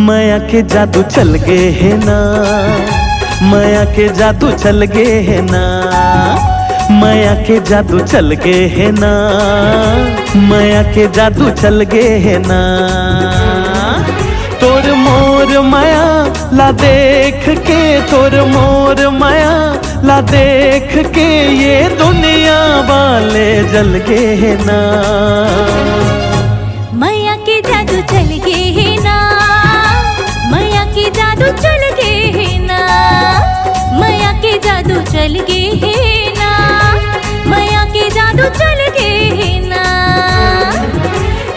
माया के जादू चल गए है ना, माया के जादू चल गए है ना, माया के जादू चल गए है ना, माया के जादू चल गए है ना। तोर मोर माया ला देख के, तोर मोर माया ला देख के ये दुनिया वाले जल गए है ना। माया के जादू चल गए है ना, माया के जादू चल गए है ना, माया के जादू चल गए है ना, माया के जादू चल गए है ना।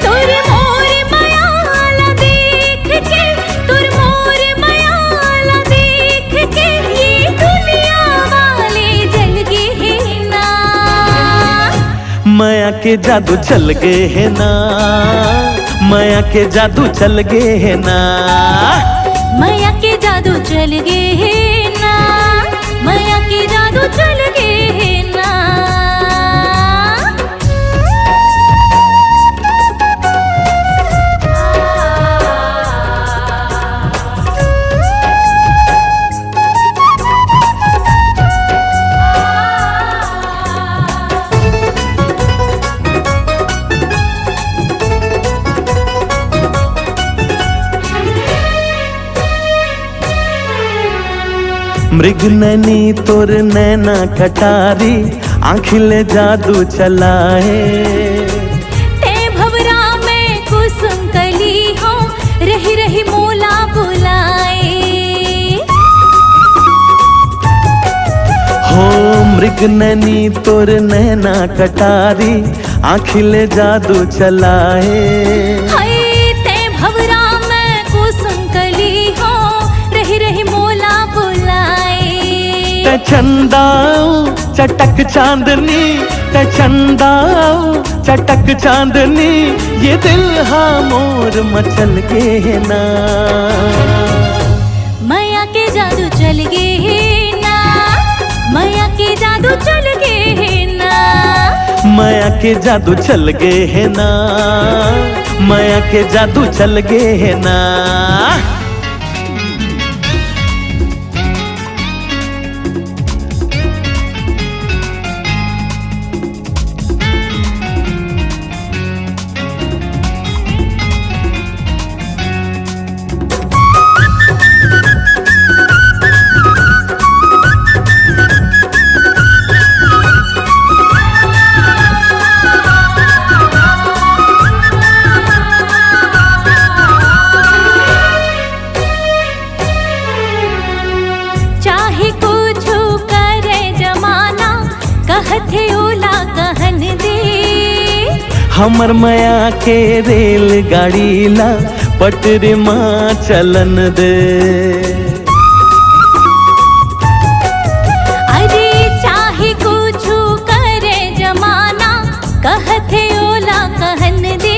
तोर मोर माया ला देख के, तोर मोर माया ला देख के ये दुनिया वाले जल गए है ना। माया के जादू चल गए है ना, माया के जादू चल गए है ना, माया के जादू चल गए है ना, माया के जादू चल गए है ना। मृग नैनी तोर नैना कटारी आँखिले जादू चलाए। ते भवरा में कुसुम कली हो रही रही मोला बुलाए। हो मृग नैनी तोर नैना कटारी आँखिले जादू चलाए। हाय ते भवरा में कुसुम कली हो रही रही मोला बुलाए। ते चंदाओ चटक चांदनी, ते चंदाओ चटक चांदनी ये दिल हा मोर मचल के है ना। माया के जादू चल गए है ना, माया के जादू चल गए है ना, माया के जादू चल गए है ना, माया के जादू चल गए है ना। कहथे ओला कहन दे, हमर माया के रेलगाड़ी ला पटरी माँ चलन दे। अरे चाहे कुछ करे जमाना कहथे ओला कहन दे।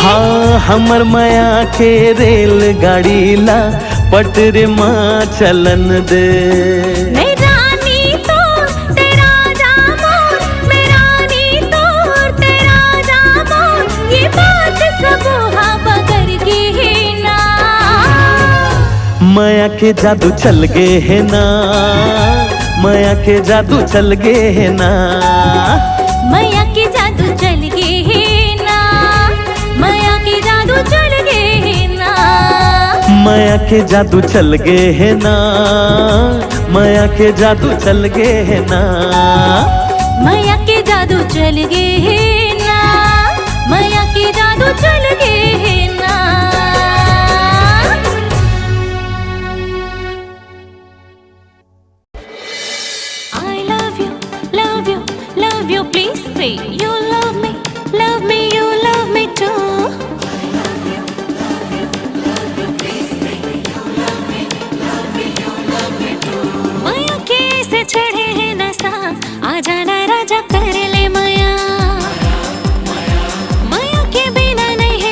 हाँ हमर माया के रेलगाड़ी ला पटरी माँ चलन दे। माया के जादू चल गए है ना, माया के जादू चल गए है ना, माया के जादू चल गए है ना, माया के जादू चल गए है ना, माया के जादू चल गए है ना, माया के जादू चल गए है ना, माया के जादू चल गए है ना, माया के जादू चल गए है ना। Love you, please say you love me, you love me too. I love you, please say you love me, you love me too. माया के से चढ़े है नशा, आ जाना राजा कर ले माया, माया के बिना नहीं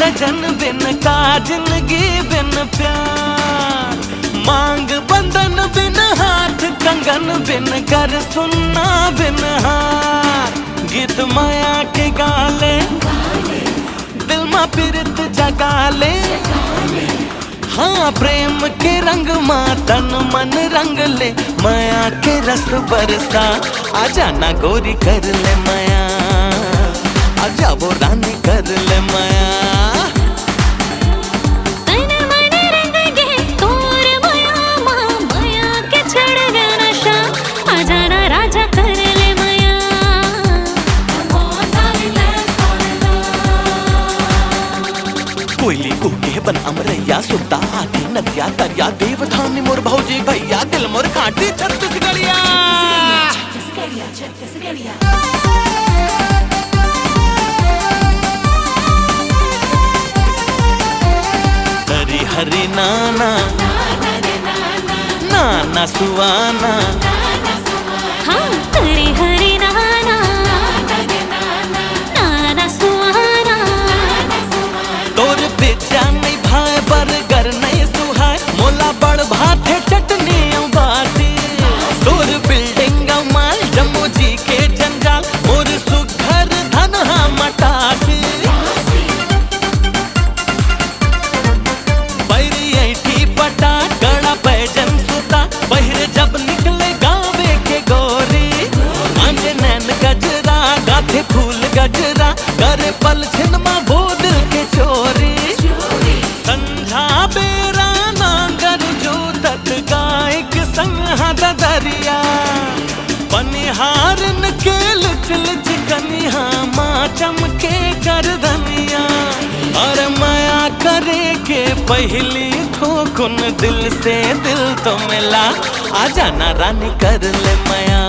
सजन बिन का जिंदगी बिन प्यार, मांग बंधन बिन हाथ कंगन बिन कर सुनना बिन हार। गीत माया के गाले दिल मा पीरत जगाले, हाँ प्रेम के रंग मा तन मन रंग ले। माया के रस बरसा आजा ना गोरी कर ले माया, आजा वो रानी कर ले माया। तन मन रंग गे तोर माया माँ, माया के चढ़ गया नशा, आजा ना राजा कर ले माया। कोयली कुके बन अमरैया सुनता आती नदिया दरिया, देवधानी मोर भौजी भैया दिल मोर काटी छत्तीसगढ़िया। हरी हरी नाना नाना सुवाना, हाँ हरी हरी नाना नाना सुहाना। तोर बेचा नहीं भाई बरगर नहीं सुहाय, मोला बड़ भाते चटनी बाती। तोर बिल्डिंग माल जम्मू जी के जंजाल, मोर सुघर धनहा मटासी। बैरी ऐठी पटा गड़ा पैजन सुता, बहिरे जब निकले गावे के गोरी। आंजे नैन गजरा गाथे फूल गजरा, करे पल छिनमा वो दिल के चोरी। संझा बेरा नांगर जो तत गायक संग हाथ दरिया, बनिहारन के लिच लिच कनिहा माँ चमके कर धनिया। और माया करे के पहली ठोकुन दिल से दिल तो मिला, आजा ना रानी कर ले माया,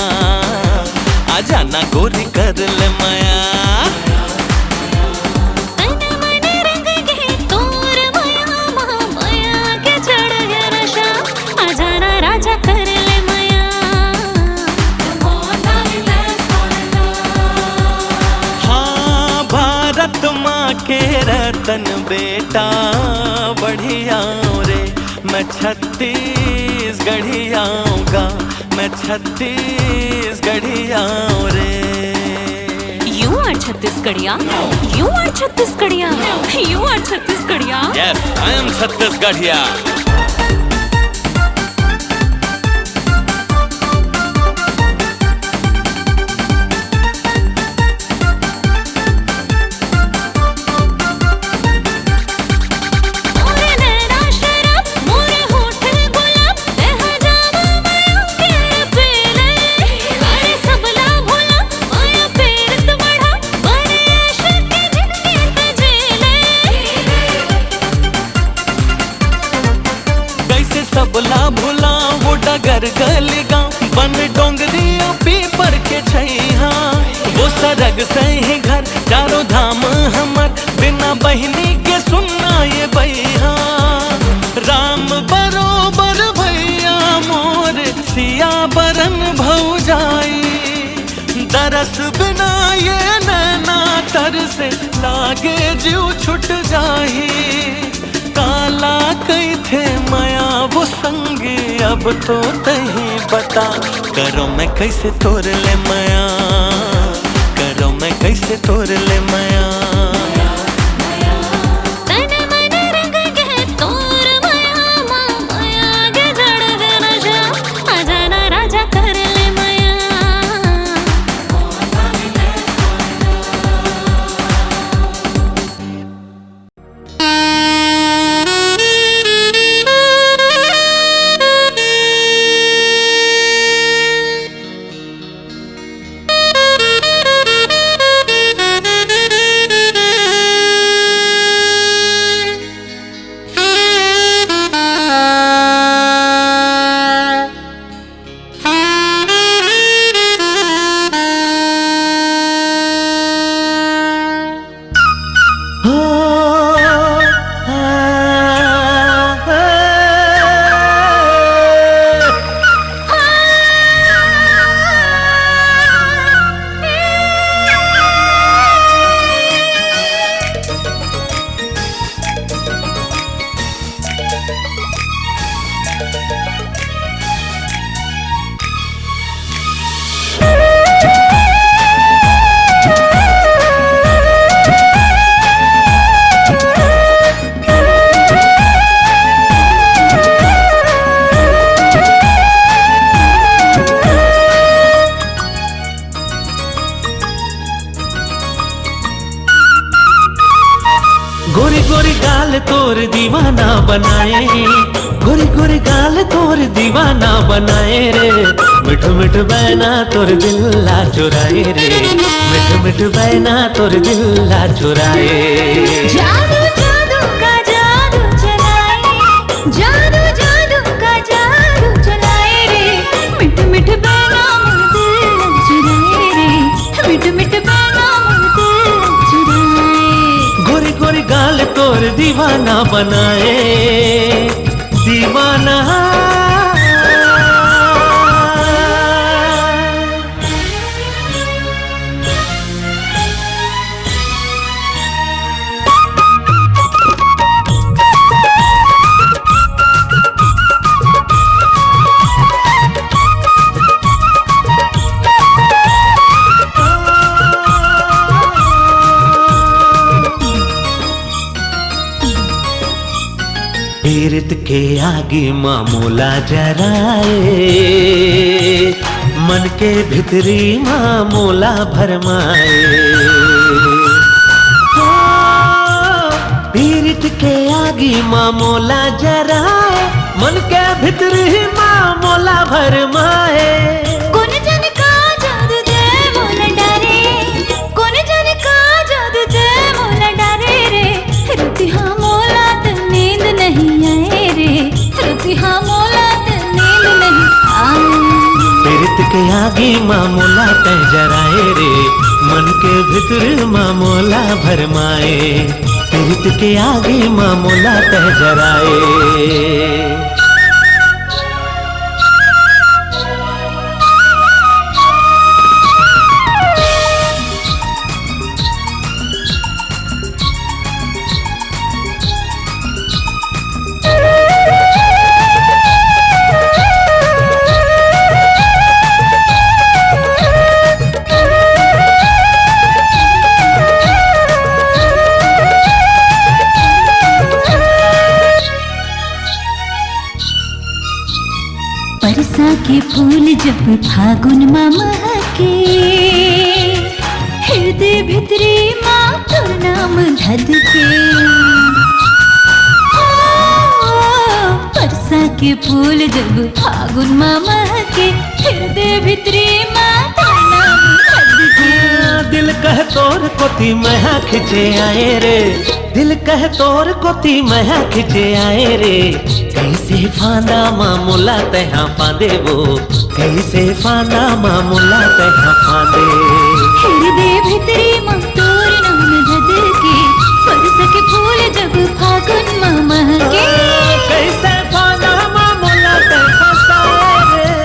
आजा ना गोरी कर ले माया। तन मन रंग गे तोर माया माँ, माया के चढ़ गया नशा, आजा ना राजा कर ले माया। हाँ भारत माँ के रतन बेटा बढ़िया रे, मैं छत्तीसगढ़िया आऊँगा, मैं छत्तीसगढ़िया रे। You are Chhattisgarhiya, you are Chhattisgarhiya, you are Chhattisgarhiya. Yes, I am छत्तीसगढ़िया। मोरे नैना शराब, मोरे होठ गुलाब, तेहा जावा माया के पीले। अरे सबला भोला माया पीरत बढ़ा, बड़े आशिक के जिंदगी तजेले। कैसे सबला भुला वो डगर गली गाँव, बन डोंगरिया पीपर के छैहा। वो सरग सही घर चारों धाम हमर, बिना बहिनी के सुनना ये भैया। राम बरोबर भैया मोर सिया बरन भौजाई, दरस बिना ये नैना तर से लागे जीव छुट जाही। काला कई थे माया वो संगी अब तो तही बता, करो मैं कैसे तोड़ ले माया, करो मैं कैसे तोड़ ले माया। तन मन रंग गे तोर माया माँ, माया के चढ़ गया नशा, आजा ना राजा कर ले माया। गोरी गोरी गाल तोर दीवाना बनाए, गोरी गोरी गाल तोर दीवाना बनाए रे। मिठ मिठ बहना तोर दिल ला चुराए रे, मिठ मिठ बहना तोर दिल ला चुराए। जादू जादू का जादू चलाए, जादू जादू का जादू चलाए रे। मिठ मिठ बहना मोर दिल चुराए रे, मिठ मिठ बहना मोर दिल चुराए। गोरी गोरी गाल तोर दीवाना बनाए, दीवाना। पीरत के आगे मामूला जराए, मन के भीतरी मामूला भरमाए। पीरत के आगे मामूला जराए, मन के भीतरी मामूला भरमाए। कौन जन का जादू दे मोला डारे, कौन जन का जादू दे मोला डारे रे। रुति हाँ मोला त नींद नहीं आए रे, रुति हाँ मोला त नींद नहीं आए। पीरत के आगे मामूला तय जराए रे, मन के भीतर मामूला भरमाए। पीरत के आगे मामूला तय जराए। बरसा के फूल जब फागुन माँ महके, हृदय भितरी माँ तो नाम धधके। बरसा के फूल जब फागुन माँ महके, हृदय भितरी माँ तो नाम धधके। दिल कह तोर कोती महा खिंचे आए रे, दिल कह तोर कोती महा खिंचे आए रे। कैसे फांदा मामूला तहा फांदे वो, कैसे फांदा मामूला तहा फांदे। हृदय भितरी माँ तोर नाम धधके, बरसा के फूल जब फागुन माँ महके। कैसे फांदा मामूला तहा फांदे रे।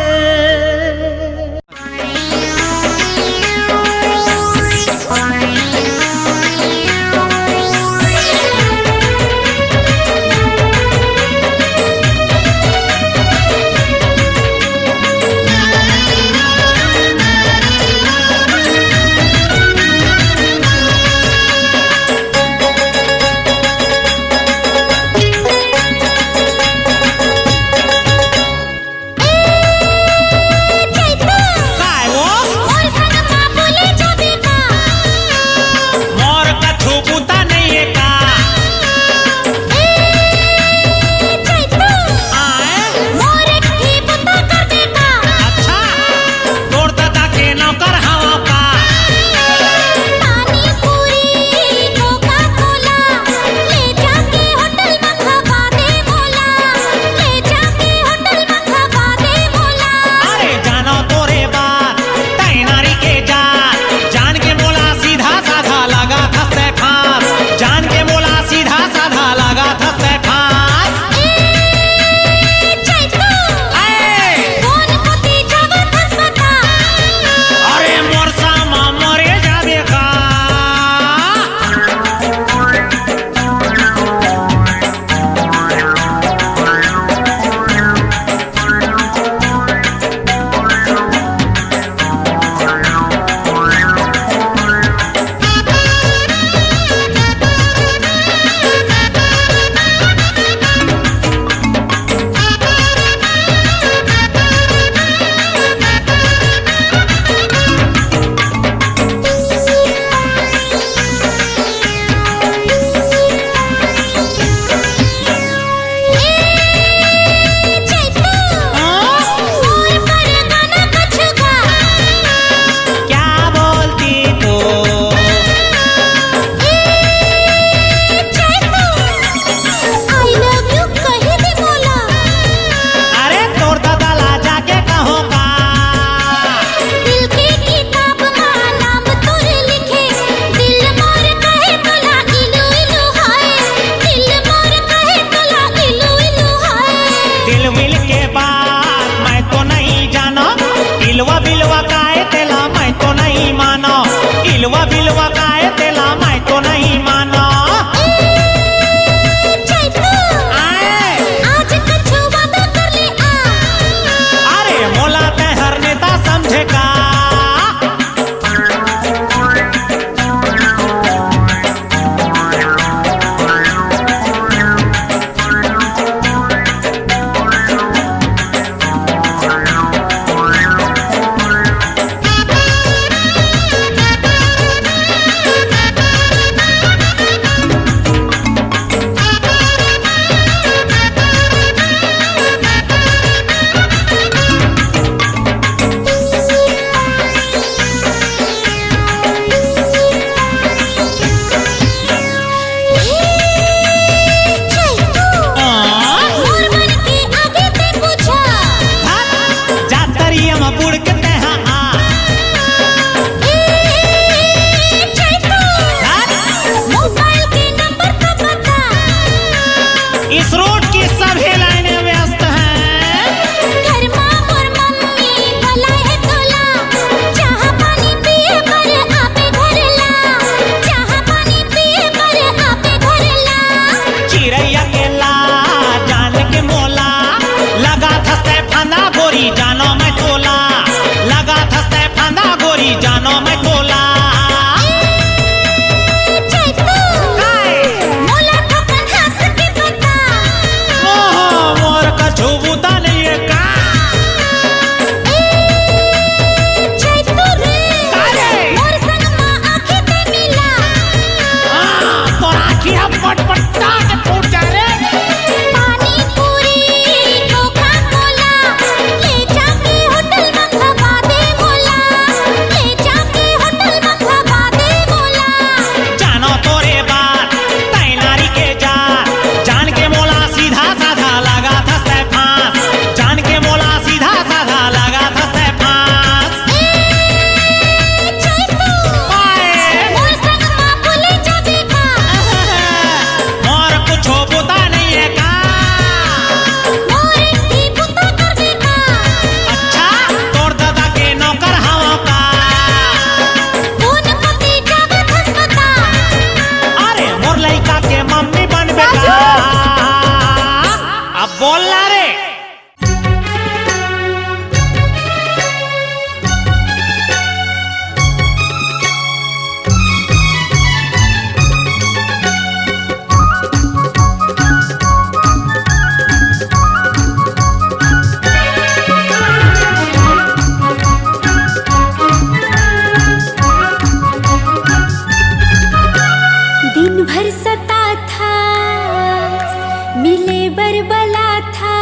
मिले बरबला था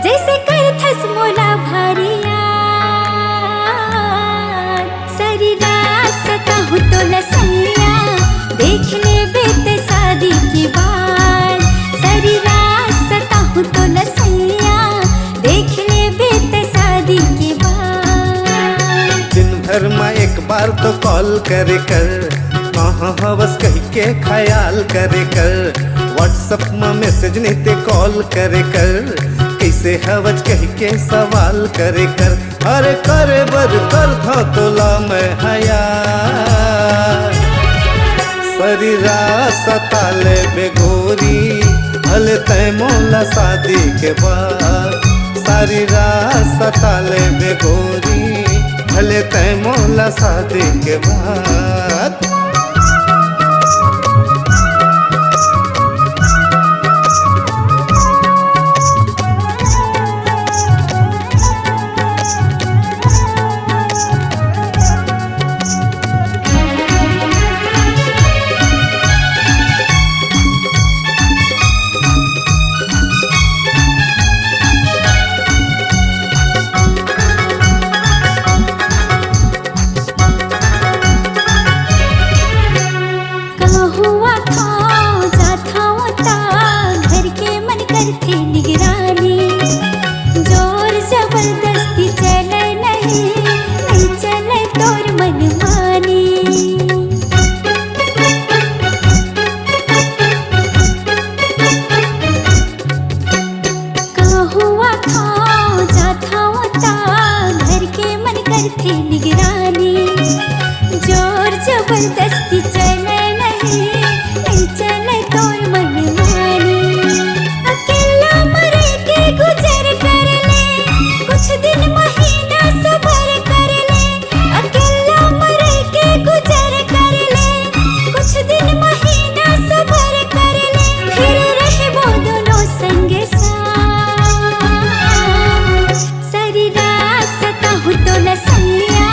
जैसे कर थस मोला भारिया सारी रात सताहूँ तो लसैया देख ले बेटे शादी की बात सारी रात सताहूँ तो लसैया देख ले बेटे शादी की बात। दिन भर में एक बार तो कॉल करे कर कहाँ हवस कह के ख्याल करे कर व्हाट्सएप में मैसेज नहीं ते कॉल करे कर कैसे हवज कह के सवाल करे कर अरे करे बर कर था तोला मैं हया सारी रात सताले बेगोरी भले तय मोला शादी के बाद सारी रात सताले बेगोरी भले तय मोला शादी के बाद। हुआ था जाता होता घर के मन करते निगरानी जोर जबरदस्ती चले नहीं चले तोर मन मानी कहाँ हुआ था जाता होता घर के मन करते निगरानी जोर जबरदस्ती चले नहीं चले तोर मन मानी अकेला मरे के गुजर कर ले कुछ दिन महीना सबर कर ले अकेला मरे के गुजर कर ले कुछ दिन महीना सबर कर ले फिर रहे वो दोनों संगे साथ सारी रात सताहूँ तो लसैया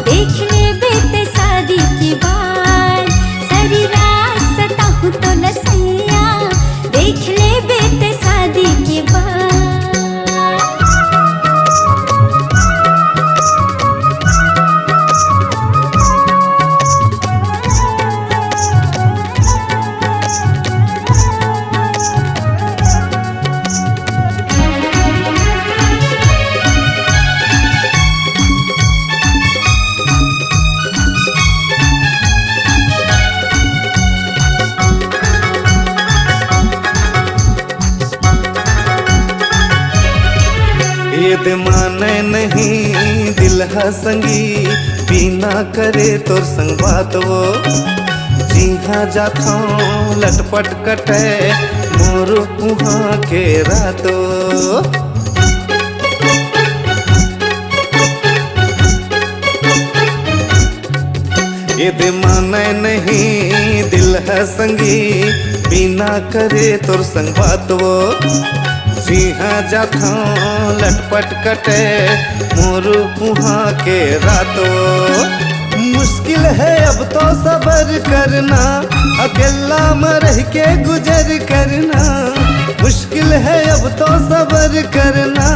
देख ले बेटे शादी की बात सारी रात सताहूँ तो लसैया देख ले बेटे शादी की बात। ये माने नहीं दिल है संगी बिना करे तोर संग बात वो जी हाँ जाता लटपट कटे मोर उहाँ के रातो ये माने नहीं दिल है संगी बिना करे तोर संग बात वो जी हाँ जाता लटपट कटे मोर उहाँ के रातों मुश्किल है अब तो सबर करना अकेला में रह के गुजर करना मुश्किल है अब तो सबर करना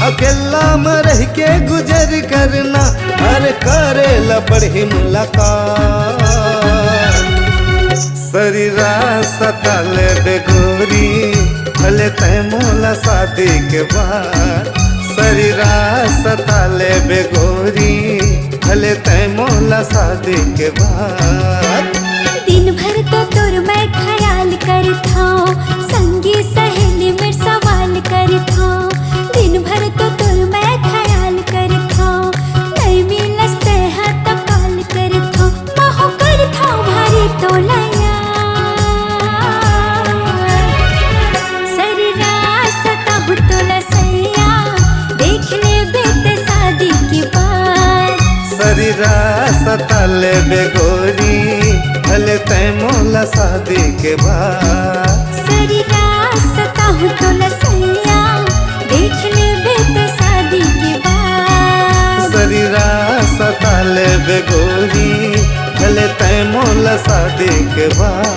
अकेला में रह के गुजर करना अरे करे लपड़ी मुलाकात सारी रात सताले बेगोरी भले तय मोला शादी के बाद सारी रात सताले बेगोरी भले तय मोला शादी के बाद। दिन भर तो तोर मैं ख्याल करता संगी सहेली में सवाल करता दिन भर तो तोर मैं ख्याल करता नहीं मिलते हैं तो कॉल करता महो करता भारी तो लया सारी रात सताहूँ तो लसैया देख ले बेटे शादी की बात सारी रात सताले बेगोरी भले तय मोला शादी के बाद सारी रात सताहूँ तो लसैया देख ले बेटे शादी की बात सारी रात सताले बेगोरी भले तय मोला शादी के बाद।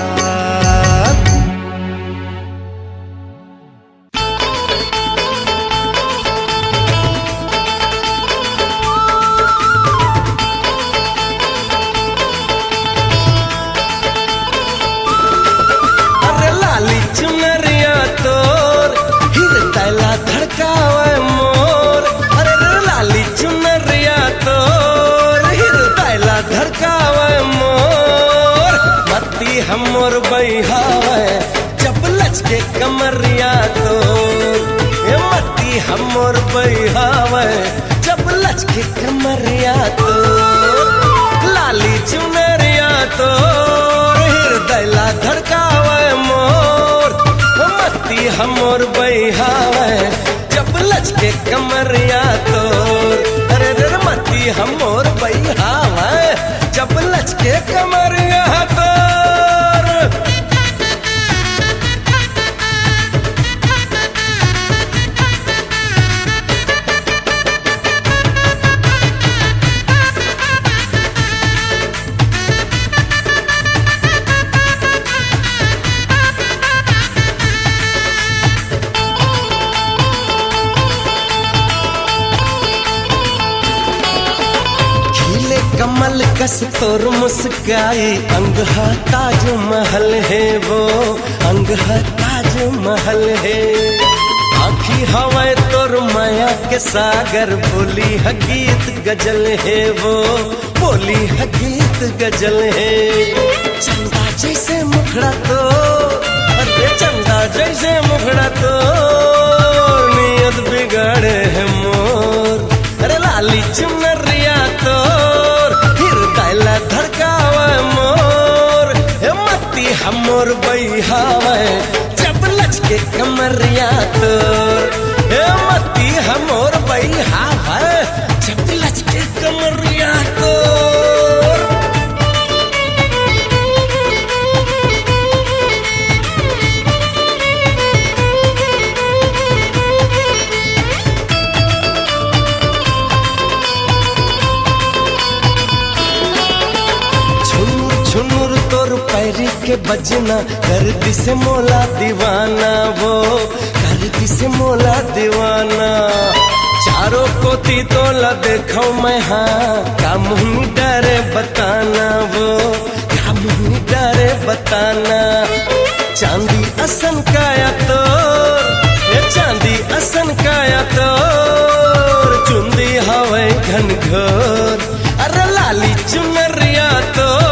हमोर बैहावे जब लचके कमरिया तो ए मती हमोर बैहावे जब लचके कमरिया तो लाली चुनरिया तो हृदय ला धड़कावे मोर मती हमोर बैहावे जब लचके कमरिया तो अरे रे मती हमोर बैहावे जब लचके कमरिया तो कमल कस तोर मुस्काई अंग है ताज महल है वो अंग है ताज महल है आँखी हवाए तोर माया के सागर बोली है गीत गजल है वो बोली है गीत गजल है चंदा जैसे मुखड़ा तो अरे चंदा जैसे मुखड़ा तो नियत बिगाड़े है मोर अरे लाली चुनरिया तो धड़कावे मोर मती हमोर बैहावे जब लचके कमरिया तोर मती हमोर बैहावे जब लचके कमरिया तोर झुनुर तोर पैरी के बजना कर दिसे मोला दीवाना वो कर दिसे मोला दीवाना चारों कोती तोला देखो मैं हाँ का मुँह डरे बताना वो का मुँह डरे बताना चांदी असन काया तोर चांदी असन काया तोर चुंदी हवे घन घोर अरे लाली चुनरिया तोर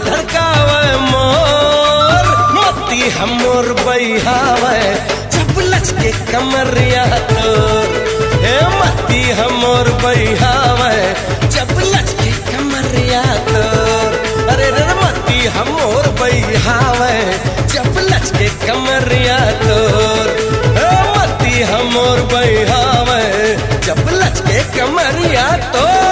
धड़कावे मोर मती हमोर बैहावे जब लचके कमरिया तोर मती हमोर बैहावे जब लचके कमरिया तोर अरे रे मती हमोर बैहावे जब लचके कमरिया तोर मती हमोर बैहावे जब लचके कमरिया तोर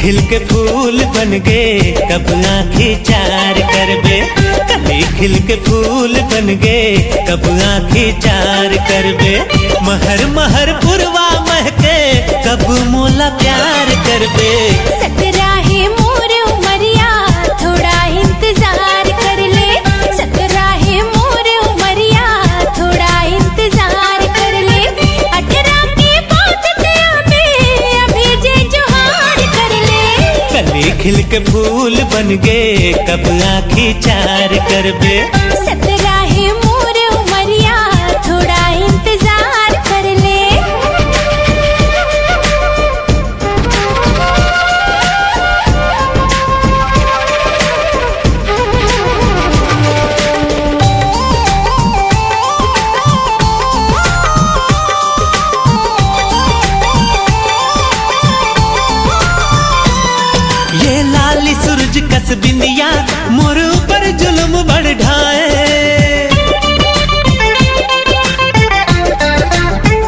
खिल के फूल बन गए कब आँखें चार करबे। कली खिल के फूल बन गए कब आँखें चार करबे। महर महर पुरवा महके कब मोला प्यार करबे। सकराहे मोर उमरिया थोड़ा इंतजार कर ले। सकराहे मोर उमरिया थोड़ा इंतजार कर ले। 18 के बाद तेरा में अभी जे जोहार कर ले। कली खिल के फूल बन गए कब आँखें चार करबे। सकराहे मोर उमरिया थोड़ा इंतजार कर ले। ये लाली सूरज कस बिंदिया मोर ऊपर जुल्म बढ़ ढाए।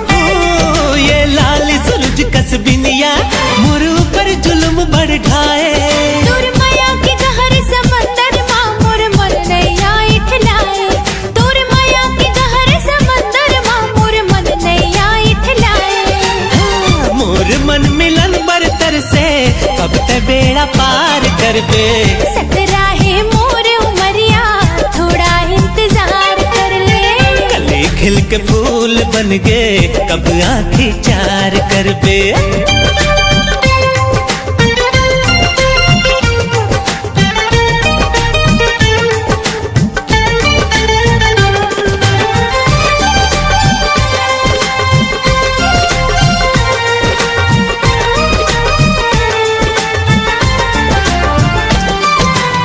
हो ये लाली सूरज कस बिंदिया मोर ऊपर जुल्म बढ़ ढाए। दूर माया के गहर समंदर माँ मोर मन नैया इठलाए। दूर माया के गहर समंदर माँ मोर मन नैया इठलाए। हाँ, मोर मन मिलन बरतर से कब ते बेड़ा पार करबे। सकराहे मोर उमरिया थोड़ा इंतजार कर ले। कली खिल के फूल बन गए कब आँखें चार करबे।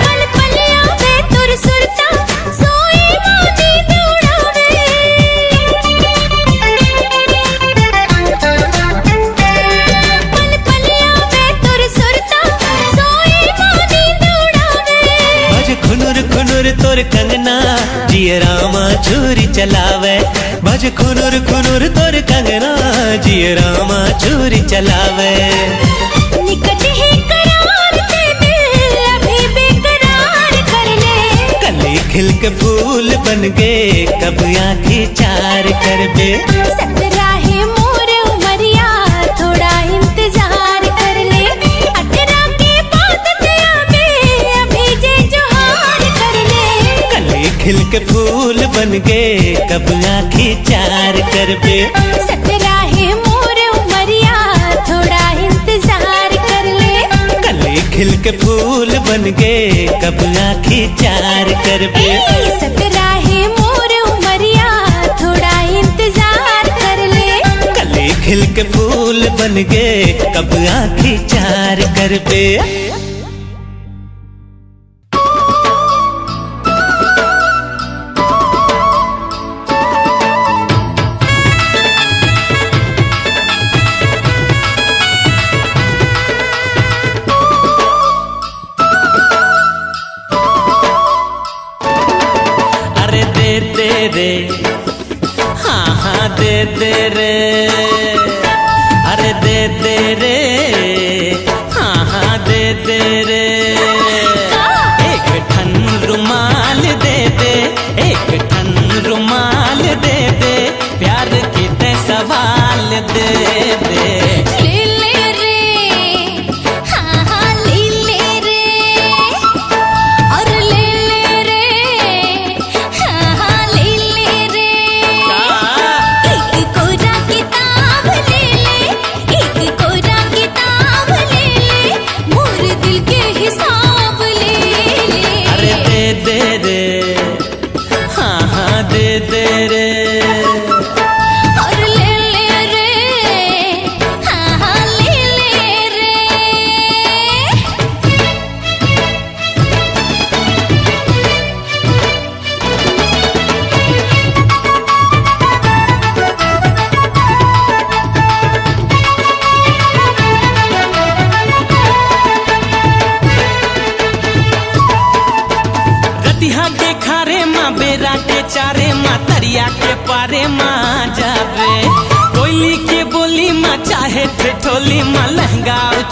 पल पलिया में तुर सुरता सोई मोती दौड़ावे। पल पलिया में तुर सुरता सोई मोती दौड़ावे। भज खुनुर खुनुर तोर कंगना जिय रामा छुरी चलावे। भज खुनुर खुनुर तोर कंगना जिय रामा छुरी चलावे। निकट ही करार ते दिल अभी बेकरार कर ले। कली खिल के फूल बन गए कब आँखें चार करबे। सकराहे मोर उमरिया थोड़ा इंतजार कर ले। 18 के बाद तेरा में अभी जे जोहार कर ले। कली खिल के फूल बन गए कब आँखें चार करबे। सकराहे मोर उमरिया थोड़ा इंतजार कर ले। कली खिल के फूल बन गए कब आँखें चार करबे। सकराहे मोर उमरिया थोड़ा इंतजार कर ले। कली खिल के फूल बन गए कब आँखें चार करबे। अरे दे दे रे हाँ हाँ दे दे रे। अरे दे दे रे हाँ हाँ दे दे रे। एक ठन रुमाल दे दे। एक ठन रुमाल दे दे। प्यार की ते सवाल दे दे। ले ले रे हाँ हाँ ले ले रे। और ले ले रे हाँ हाँ ले ले रे। एक कोरा किताब ले ले। एक कोरा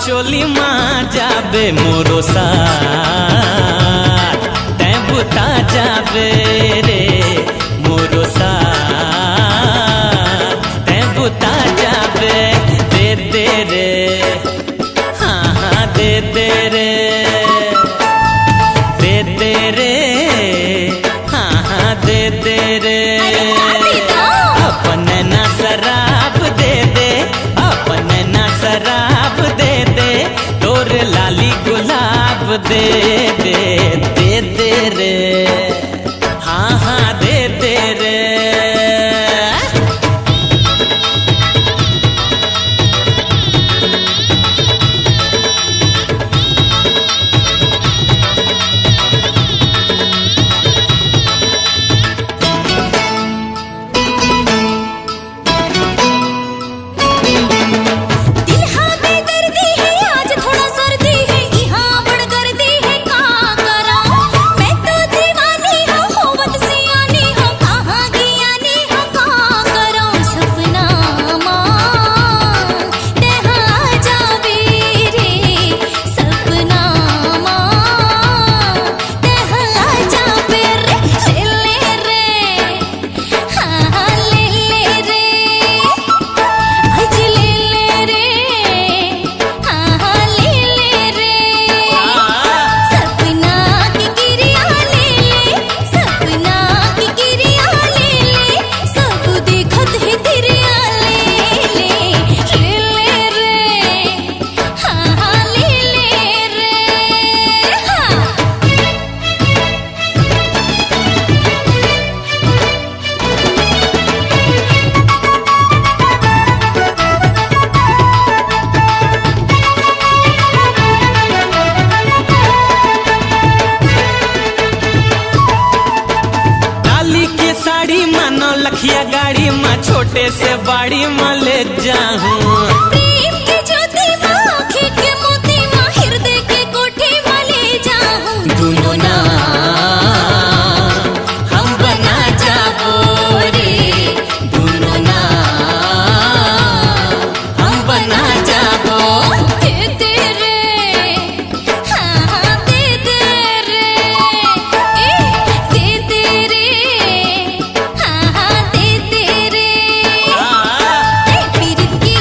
चोली माँ जाबे मोरो साथ तै बुता जाबे रे मोरो साथ तै बुता जाबे दे दे रे हाँ हाँ दे दे रे दे दे रे हाँ हाँ दे दे रे अपने ना शराब दे दे अपने ना शराब दे दे तोर लाली गुलाब दे दे दे दे रे हाँ हाँ दे दे रे लखिया गाड़ी माँ छोटे से बाड़ी माँ ले जाऊं प्रेम की ज्योति माँ आँखें के मोती माँ हृदय के कोठी माँ ले जाऊं दोनों ना हम बना जाबो रे दोनों ना हम बना जाबो दे दे रे हाँ हाँ दे दे रे दे दे रे हाँ हाँ दे दे रे पीरित की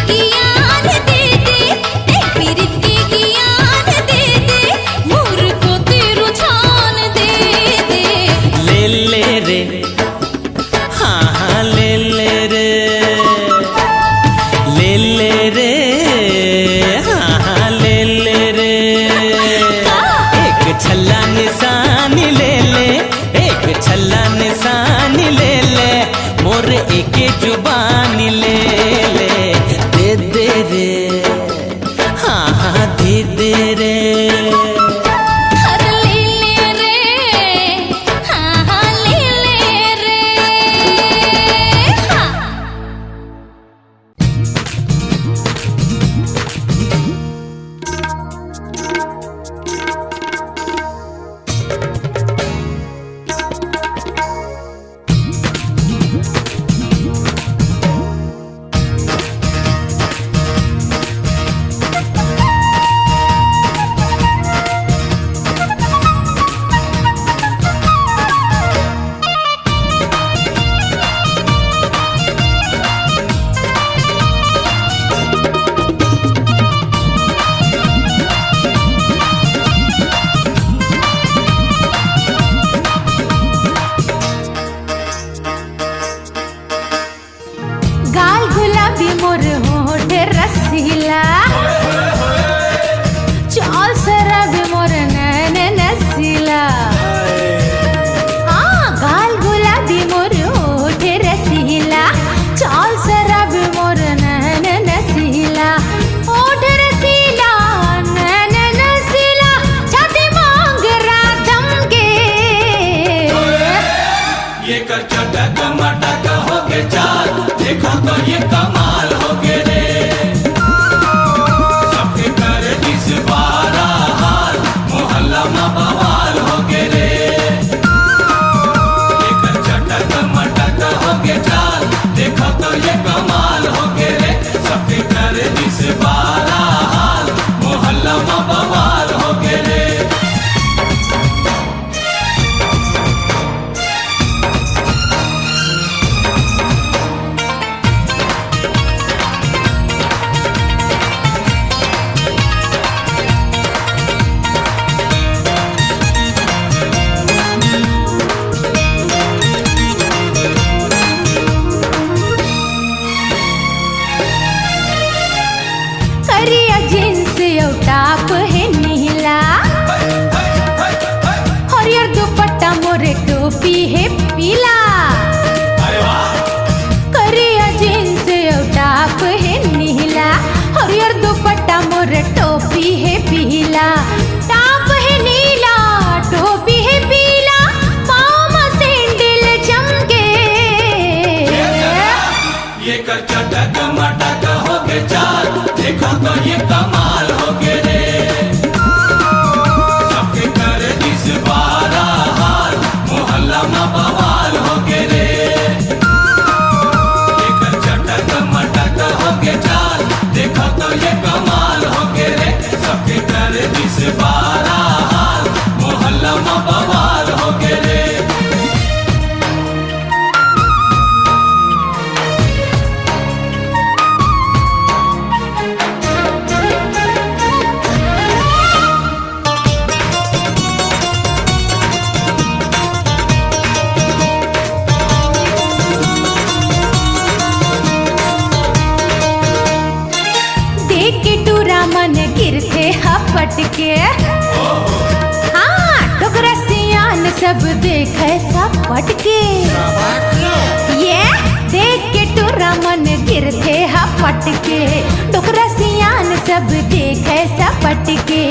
टाप है नीला, हरियर दुपट्टा मोरे टोपी है पीला, करिया जींस और टाप है नीला, हरियर दुपट्टा मोरे टोपी है पीला, टाप है नीला टोपी है पीला, पाँव में सैंडल चमके, ये कर चटक मटक हो के चाल, देखो तो ये कमाल हो के रे, सबके कर दिस बारा हाल, मोहल्ला में बवाल हो के रे, ये कर चटक मटक हो के चाल, देखो तो ये कमाल हो के रे, सबके कर दिस बारा हाल, मोहल्ला में बवाल हो के रे। देख के टूरा मन गिरते हपट के, हाँ डोगरा सियान सब देखे सपट के, ये देख के टूरा मन गिरते हपट के, डोगरा सियान सब देखे सपट के,